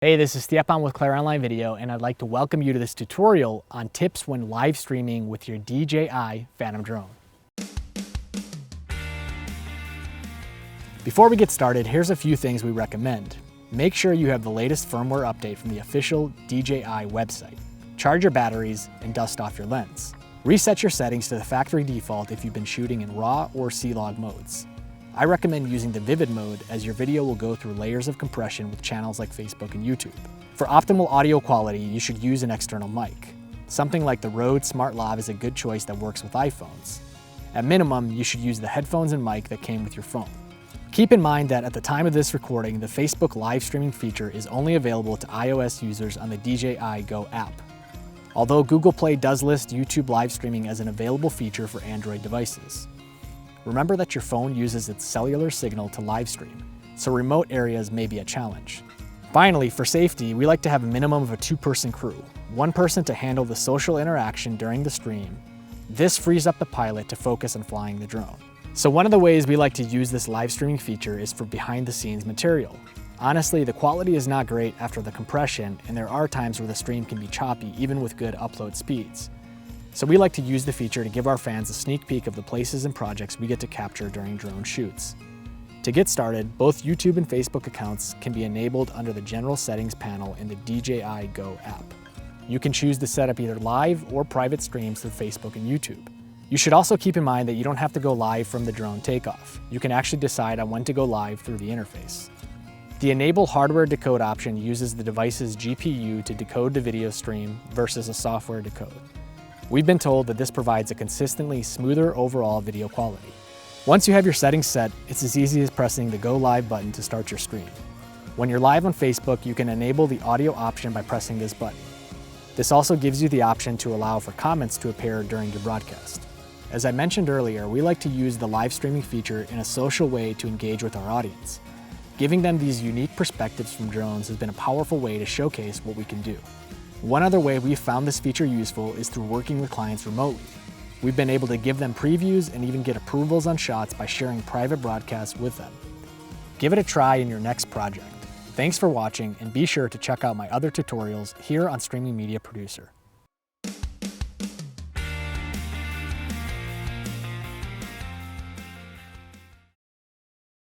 Hey, this is Stepan with Claire Online Video, and I'd like to welcome you to this tutorial on tips when live streaming with your DJI Phantom drone. Before we get started, here's a few things we recommend. Make sure you have the latest firmware update from the official DJI website. Charge your batteries and dust off your lens. Reset your settings to the factory default if you've been shooting in RAW or C-Log modes. I recommend using the Vivid mode, as your video will go through layers of compression with channels like Facebook and YouTube. For optimal audio quality, you should use an external mic. Something like the Rode Smart Lav is a good choice that works with iPhones. At minimum, you should use the headphones and mic that came with your phone. Keep in mind that at the time of this recording, the Facebook live streaming feature is only available to iOS users on the DJI Go app. Although Google Play does list YouTube live streaming as an available feature for Android devices. Remember that your phone uses its cellular signal to live stream, so remote areas may be a challenge. Finally, for safety, we like to have a minimum of a two-person crew, one person to handle the social interaction during the stream. This frees up the pilot to focus on flying the drone. So one of the ways we like to use this live streaming feature is for behind-the-scenes material. Honestly, the quality is not great after the compression, and there are times where the stream can be choppy even with good upload speeds. So we like to use the feature to give our fans a sneak peek of the places and projects we get to capture during drone shoots. To get started, both YouTube and Facebook accounts can be enabled under the General Settings panel in the DJI Go app. You can choose to set up either live or private streams through Facebook and YouTube. You should also keep in mind that you don't have to go live from the drone takeoff. You can actually decide on when to go live through the interface. The Enable Hardware Decode option uses the device's GPU to decode the video stream versus a software decode. We've been told that this provides a consistently smoother overall video quality. Once you have your settings set, it's as easy as pressing the Go Live button to start your stream. When you're live on Facebook, you can enable the audio option by pressing this button. This also gives you the option to allow for comments to appear during your broadcast. As I mentioned earlier, we like to use the live streaming feature in a social way to engage with our audience. Giving them these unique perspectives from drones has been a powerful way to showcase what we can do. One other way we've found this feature useful is through working with clients remotely. We've been able to give them previews and even get approvals on shots by sharing private broadcasts with them. Give it a try in your next project. Thanks for watching, and be sure to check out my other tutorials here on Streaming Media Producer.